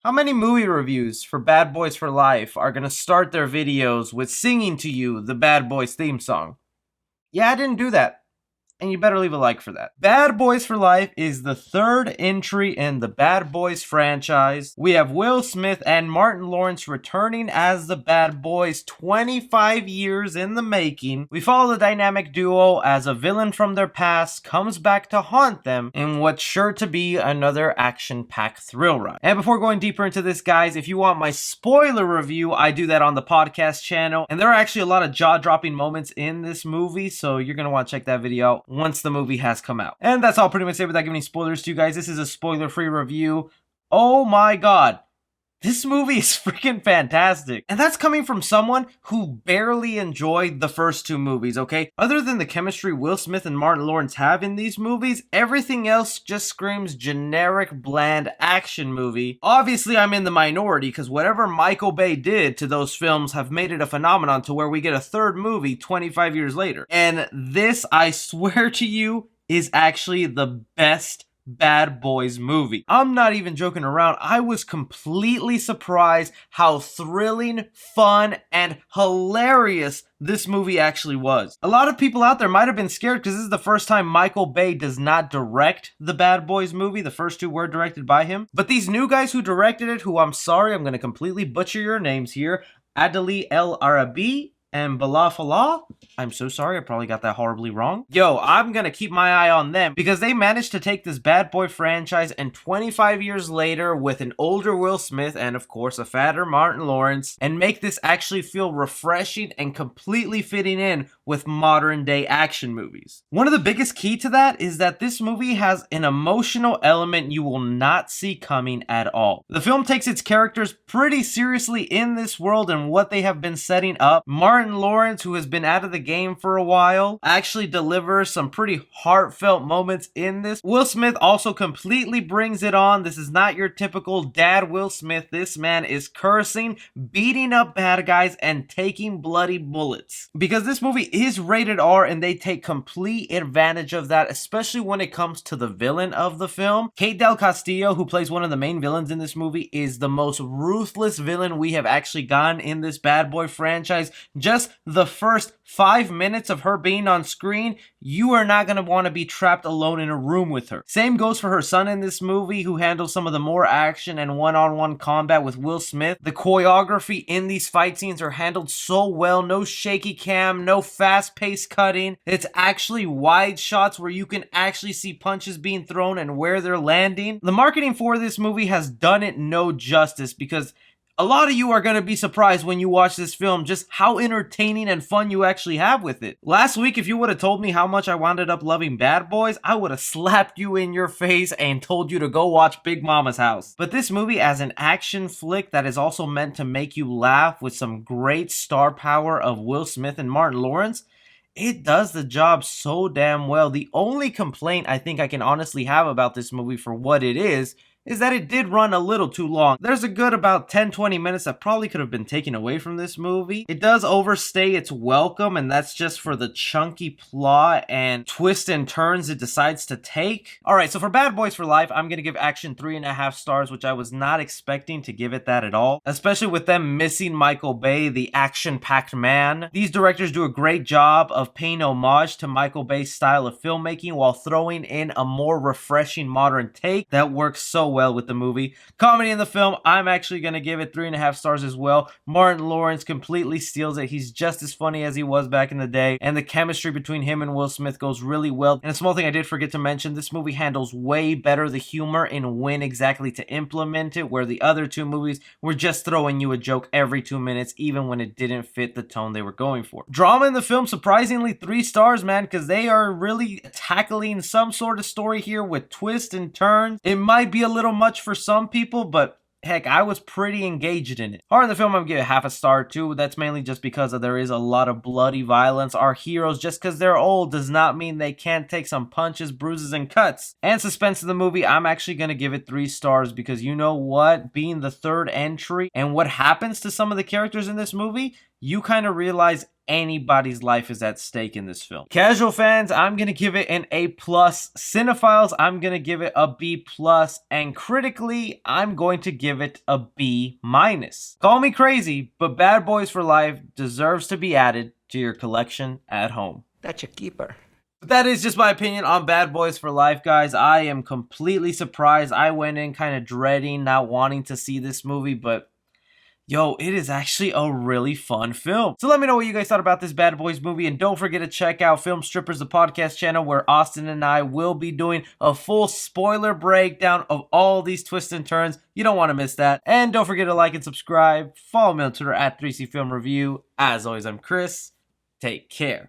How many movie reviews for Bad Boys for Life are gonna start their videos with singing to you the Bad Boys theme song? Yeah, I didn't do that. And you better leave a like for that. Bad Boys for Life is the third entry in the Bad Boys franchise. We have Will Smith and Martin Lawrence returning as the Bad Boys 25 years in the making. We follow the dynamic duo as a villain from their past comes back to haunt them in what's sure to be another action-packed thrill ride. And before going deeper into this, guys, if you want my spoiler review, I do that on the podcast channel. And there are actually a lot of jaw-dropping moments in this movie, so you're gonna want to check that video out once the movie has come out. And that's all pretty much it without giving any spoilers to you guys. This is a spoiler-free review. Oh my god. This movie is freaking fantastic. And that's coming from someone who barely enjoyed the first two movies, okay? Other than the chemistry Will Smith and Martin Lawrence have in these movies, everything else just screams generic, bland action movie. Obviously, I'm in the minority because whatever Michael Bay did to those films have made it a phenomenon to where we get a third movie 25 years later. And this, I swear to you, is actually the best Bad Boys movie. I'm not even joking around. I was completely surprised how thrilling, fun, and hilarious this movie actually was. A lot of people out there might have been scared because this is the first time Michael Bay does not direct the Bad Boys movie. The first two were directed by him. But these new guys who directed it, who I'm sorry, I'm going to completely butcher your names here, Adeli El Arabi and Balafala. I'm so sorry, I probably got that horribly wrong. Yo, I'm gonna keep my eye on them because they managed to take this Bad Boy franchise and 25 years later with an older Will Smith and of course a fatter Martin Lawrence and make this actually feel refreshing and completely fitting in with modern day action movies. One of the biggest key to that is that this movie has an emotional element you will not see coming at all. The film takes its characters pretty seriously in this world and what they have been setting up. Martin Lawrence, who has been out of the game for a while, actually delivers some pretty heartfelt moments in this. Will Smith also completely brings it on. This is not your typical dad Will Smith. This man is cursing, beating up bad guys, and taking bloody bullets. Because this movie is rated R and they take complete advantage of that, especially when it comes to the villain of the film. Kate Del Castillo, who plays one of the main villains in this movie, is the most ruthless villain we have actually gotten in this Bad Boy franchise. Just the first 5 minutes of her being on screen, you are not going to want to be trapped alone in a room with her. Same goes for her son in this movie, who handles some of the more action and one-on-one combat with Will Smith. The choreography in these fight scenes are handled so well. No shaky cam, no fast-paced cutting. It's actually wide shots where you can actually see punches being thrown and where they're landing. The marketing for this movie has done it no justice because a lot of you are going to be surprised when you watch this film just how entertaining and fun you actually have with it. Last week, if you would have told me how much I wound up loving Bad Boys, I would have slapped you in your face and told you to go watch Big Mama's House. But this movie, as an action flick that is also meant to make you laugh with some great star power of Will Smith and Martin Lawrence, it does the job so damn well. The only complaint I think I can honestly have about this movie for what it is that it did run a little too long. There's a good about 10-20 minutes that probably could have been taken away from this movie. It does overstay its welcome, and that's just for the chunky plot and twists and turns it decides to take. Alright, so for Bad Boys for Life, I'm gonna give action 3.5 stars, which I was not expecting to give it that at all. Especially with them missing Michael Bay, the action-packed man. These directors do a great job of paying homage to Michael Bay's style of filmmaking while throwing in a more refreshing modern take that works so well with the movie. Comedy in the film, I'm actually going to give it 3.5 stars as well. Martin Lawrence completely steals it. He's just as funny as he was back in the day, and the chemistry between him and Will Smith goes really well. And a small thing I did forget to mention, this movie handles way better the humor and when exactly to implement it, where the other two movies were just throwing you a joke every 2 minutes, even when it didn't fit the tone they were going for. Drama in the film, surprisingly 3 stars, man, because they are really tackling some sort of story here with twists and turns. It might be a little much for some people, but heck, I was pretty engaged in it. Horror in the film, I'm gonna give it half a star too. That's mainly just because there is a lot of bloody violence. Our heroes, just because they're old does not mean they can't take some punches, bruises, and cuts. And suspense in the movie, I'm actually gonna give it 3 stars because you know what? Being the third entry and what happens to some of the characters in this movie, you kind of realize anybody's life is at stake in this film. Casual fans, I'm gonna give it an A+. Cinephiles, I'm gonna give it a B+. And critically, I'm going to give it a B-. Call me crazy, but Bad Boys for Life deserves to be added to your collection at home. That's a keeper. But that is just my opinion on Bad Boys for Life, guys. I am completely surprised. I went in kind of dreading, not wanting to see this movie, but yo, it is actually a really fun film. So let me know what you guys thought about this Bad Boys movie, and don't forget to check out Film Strippers, the podcast channel, where Austin and I will be doing a full spoiler breakdown of all these twists and turns. You don't want to miss that. And don't forget to like and subscribe. Follow me on Twitter at 3C Film Review. As always, I'm Chris. Take care.